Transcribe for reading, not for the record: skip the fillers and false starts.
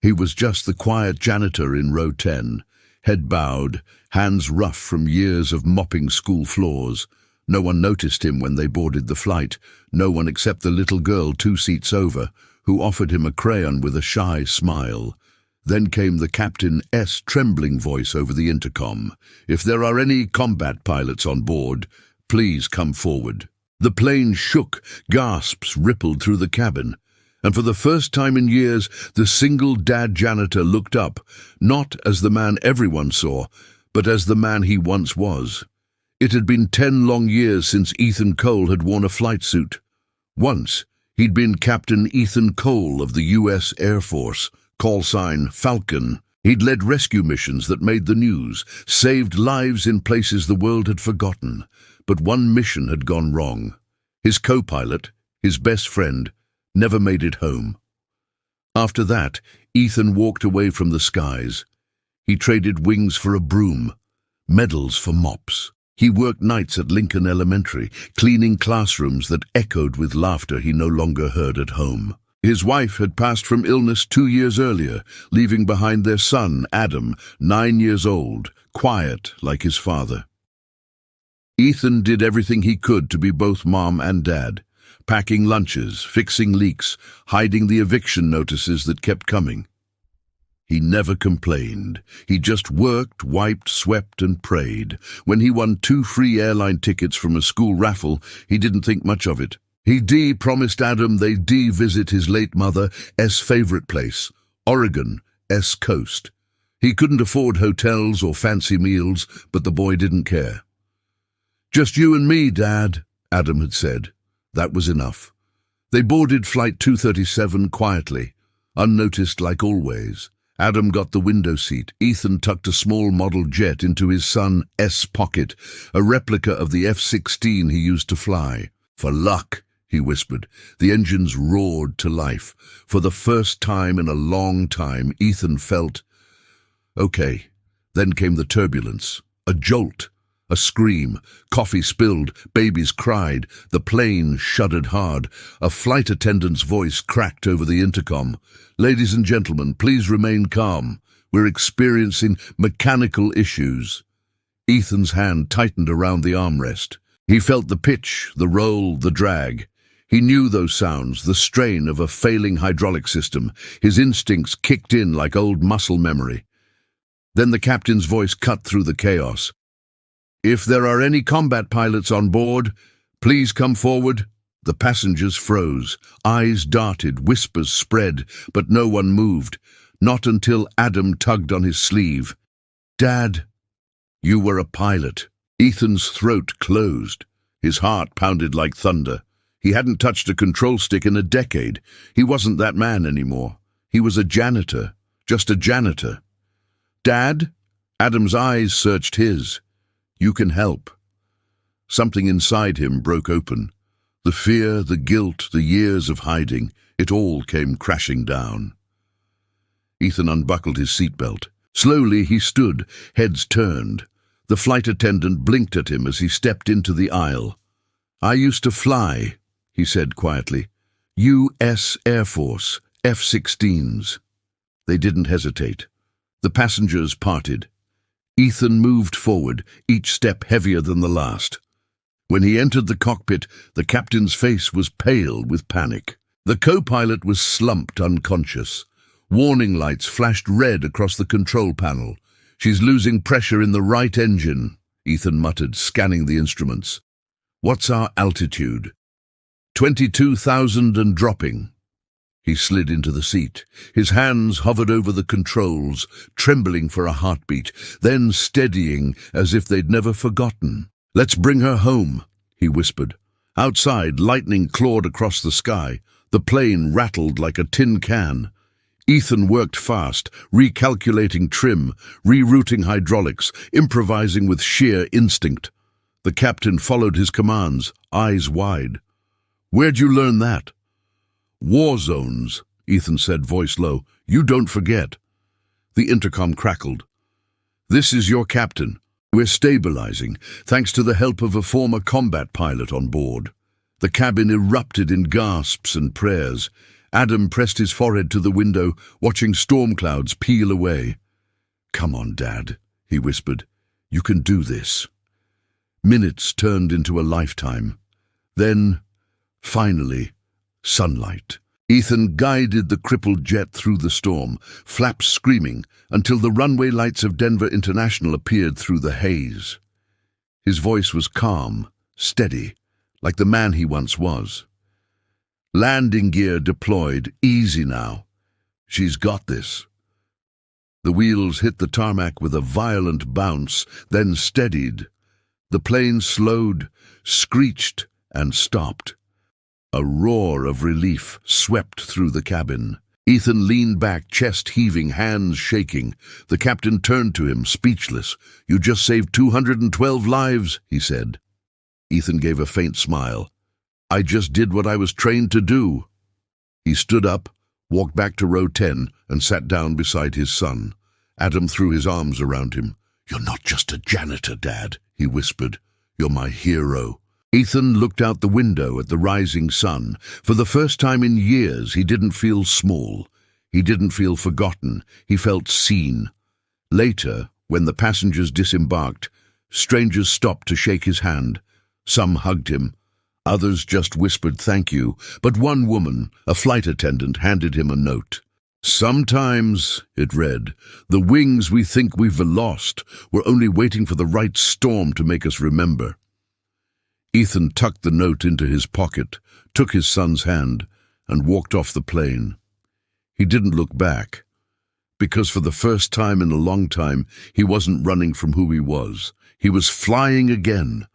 He was just the quiet janitor in row 10, head bowed, hands rough from years of mopping school floors. No one noticed him when they boarded the flight, no one except the little girl 2 seats over, who offered him a crayon with a shy smile. Then came the captain's trembling voice over the intercom. "If there are any combat pilots on board, please come forward." The plane shook, gasps rippled through the cabin, and for the first time in years, the single dad janitor looked up, not as the man everyone saw, but as the man he once was. It had been 10 long years since Ethan Cole had worn a flight suit. Once, he'd been Captain Ethan Cole of the U.S. Air Force, call sign Falcon. He'd led rescue missions that made the news, saved lives in places the world had forgotten. But one mission had gone wrong. His co-pilot, his best friend, never made it home. After that, Ethan walked away from the skies. He traded wings for a broom, medals for mops. He worked nights at Lincoln Elementary, cleaning classrooms that echoed with laughter he no longer heard at home. His wife had passed from illness 2 years earlier, leaving behind their son, Adam, 9 years old, quiet like his father. Ethan did everything he could to be both mom and dad, packing lunches, fixing leaks, hiding the eviction notices that kept coming. He never complained. He just worked, wiped, swept, and prayed. When he won 2 free airline tickets from a school raffle, he didn't think much of it. He promised Adam they'd visit his late mother's favorite place, Oregon's coast. He couldn't afford hotels or fancy meals, but the boy didn't care. "Just you and me, Dad," Adam had said. That was enough. They boarded Flight 237 quietly, unnoticed like always. Adam got the window seat. Ethan tucked a small model jet into his son's pocket, a replica of the F-16 he used to fly. "For luck," he whispered. The engines roared to life. For the first time in a long time, Ethan felt okay. Then came the turbulence, a jolt, a scream. Coffee spilled, babies cried, the plane shuddered hard. A flight attendant's voice cracked over the intercom. "Ladies and gentlemen, please remain calm. We're experiencing mechanical issues." Ethan's hand tightened around the armrest. He felt the pitch, the roll, the drag. He knew those sounds, the strain of a failing hydraulic system. His instincts kicked in like old muscle memory. Then the captain's voice cut through the chaos. "If there are any combat pilots on board, please come forward." The passengers froze. Eyes darted, whispers spread, but no one moved. Not until Adam tugged on his sleeve. "Dad, you were a pilot." Ethan's throat closed. His heart pounded like thunder. He hadn't touched a control stick in a decade. He wasn't that man anymore. He was a janitor, just a janitor. "Dad?" Adam's eyes searched his. "You can help." Something inside him broke open. The fear, the guilt, the years of hiding, it all came crashing down. Ethan unbuckled his seatbelt. Slowly he stood, heads turned. The flight attendant blinked at him as he stepped into the aisle. "I used to fly," he said quietly. "U.S. Air Force, F-16s. They didn't hesitate. The passengers parted. Ethan moved forward, each step heavier than the last. When he entered the cockpit, the captain's face was pale with panic. The co-pilot was slumped unconscious. Warning lights flashed red across the control panel. "She's losing pressure in the right engine," Ethan muttered, scanning the instruments. "What's our altitude?" 22,000 and dropping." He slid into the seat. His hands hovered over the controls, trembling for a heartbeat, then steadying as if they'd never forgotten. "Let's bring her home," he whispered. Outside, lightning clawed across the sky. The plane rattled like a tin can. Ethan worked fast, recalculating trim, rerouting hydraulics, improvising with sheer instinct. The captain followed his commands, eyes wide. "Where'd you learn that?" "War zones," Ethan said, voice low. "You don't forget." The intercom crackled. "This is your captain. We're stabilizing, thanks to the help of a former combat pilot on board." The cabin erupted in gasps and prayers. Adam pressed his forehead to the window, watching storm clouds peel away. "Come on, Dad," he whispered. "You can do this." Minutes turned into a lifetime. Then, finally, sunlight. Ethan guided the crippled jet through the storm, flaps screaming, until the runway lights of Denver International appeared through the haze. His voice was calm, steady, like the man he once was. "Landing gear deployed. Easy now. She's got this." The wheels hit the tarmac with a violent bounce, then steadied. The plane slowed, screeched, and stopped. A roar of relief swept through the cabin. Ethan leaned back, chest heaving, hands shaking. The captain turned to him, speechless. "You just saved 212 lives," he said. Ethan gave a faint smile. "I just did what I was trained to do." He stood up, walked back to row 10, and sat down beside his son. Adam threw his arms around him. "You're not just a janitor, Dad," he whispered. "You're my hero." Ethan looked out the window at the rising sun. For the first time in years, he didn't feel small. He didn't feel forgotten. He felt seen. Later, when the passengers disembarked, strangers stopped to shake his hand. Some hugged him. Others just whispered thank you. But one woman, a flight attendant, handed him a note. "Sometimes," it read, "the wings we think we've lost were only waiting for the right storm to make us remember." Ethan tucked the note into his pocket, took his son's hand, and walked off the plane. He didn't look back, because for the first time in a long time, he wasn't running from who he was. He was flying again,